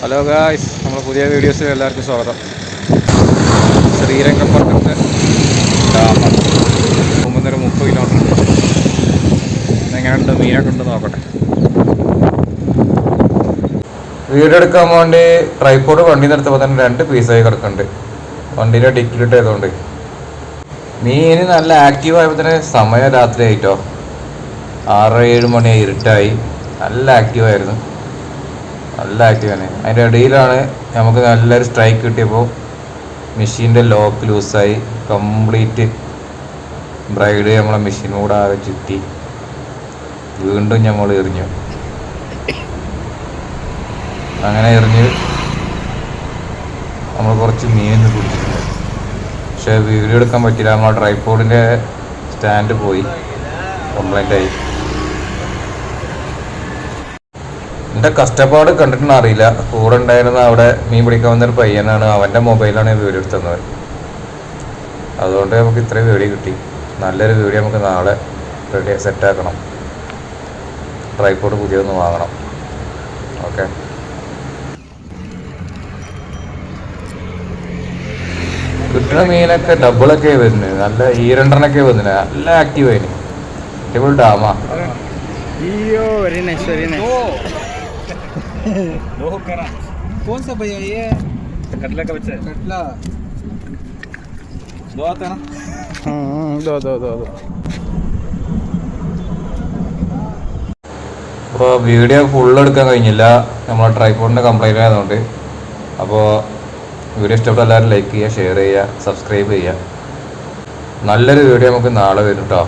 Hello guys, നമ്മുടെ പുതിയ വീഡിയോസിൽ എല്ലാവർക്കും സ്വാഗതം. ശ്രീരംഗപ്പട്ടണത്ത് ഡാമാണ്. മുമ്പൊന്നൊരു 30 കിലോമീറ്റർ ഉണ്ട്. എങ്ങനെയുണ്ട്, മീനൊക്കെ ഉണ്ട് നോക്കട്ടെ. വീഡിയോ എടുക്കാൻ വേണ്ടി ട്രൈപോഡ് വണ്ടി നിർത്തുമ്പോൾ തന്നെ 2 പീസായി കിടക്കുന്നുണ്ട്. വണ്ടീൻ്റെ ഡിക്കിലിട്ട് ചെയ്തുകൊണ്ട് മീൻ നല്ല ആക്റ്റീവ് ആയപ്പോൾ തന്നെ സമയം രാത്രി ആയിട്ടോ. 6-7 മണിയായി, ഇരുട്ടായി. നല്ല ആക്റ്റീവായിരുന്നു, നല്ല ആക്റ്റീവാണ്. അതിൻ്റെ ഇടയിലാണ് നമുക്ക് നല്ലൊരു സ്ട്രൈക്ക് കിട്ടിയപ്പോൾ മെഷീൻ്റെ ലോക്ക് ലൂസായി കംപ്ലീറ്റ് ബ്രൈഡ് നമ്മളെ മെഷീനോട് ആകെ ചുറ്റി വീണ്ടും നമ്മൾ എറിഞ്ഞു. അങ്ങനെ എറിഞ്ഞ് നമ്മൾ കുറച്ച് മീൻ പിടിച്ചിട്ടുണ്ട്. പക്ഷേ വീഡിയോ എടുക്കാൻ പറ്റില്ല, നമ്മളെ ട്രൈപോഡിൻ്റെ സ്റ്റാൻഡ് പോയി, കംപ്ലൈൻ്റ് ആയി. എൻ്റെ കഷ്ടപ്പാട് കണ്ടിട്ടുണ്ടെന്ന് അറിയില്ല. കൂടെ ഉണ്ടായിരുന്ന അവിടെ മീൻ പിടിക്കാൻ വന്നൊരു പയ്യനാണ്, അവൻ്റെ മൊബൈലാണ് വീഡിയോ എടുത്തത്. അതുകൊണ്ട് നമുക്ക് ഇത്രയും വീഡിയോ കിട്ടി. നല്ലൊരു വീഡിയോ നമുക്ക് നാളെ റെഡി സെറ്റാക്കണം. ട്രൈപോഡ് പുതിയൊന്ന് വാങ്ങണം. ഓക്കെ, കിട്ടുന്ന മീനൊക്കെ ഡബിളൊക്കെ വരുന്നത്, നല്ല ഈരണ്ടനൊക്കെ വരുന്നത്, നല്ല ആക്റ്റീവ് ആയിരുന്നു. അടിപൊളി ഡാമാ. कौन सा भैया ये? कटला का बच्चा है। कटला दो आता है ना? दो। അപ്പോൾ വീഡിയോ ഫുള്ള് എടുക്കാൻ കഴിഞ്ഞില്ല, നമ്മളെ ട്രൈപോഡിൻ്റെ കംപ്ലൈൻ്റ് ആയതുകൊണ്ട്. അപ്പോൾ വീഡിയോ ഇഷ്ടപ്പെട്ട എല്ലാവരും ലൈക്ക് ചെയ്യുക, ഷെയർ ചെയ്യുക, സബ്സ്ക്രൈബ് ചെയ്യുക. നല്ലൊരു വീഡിയോ നമുക്ക് നാളെ വരും കേട്ടോ.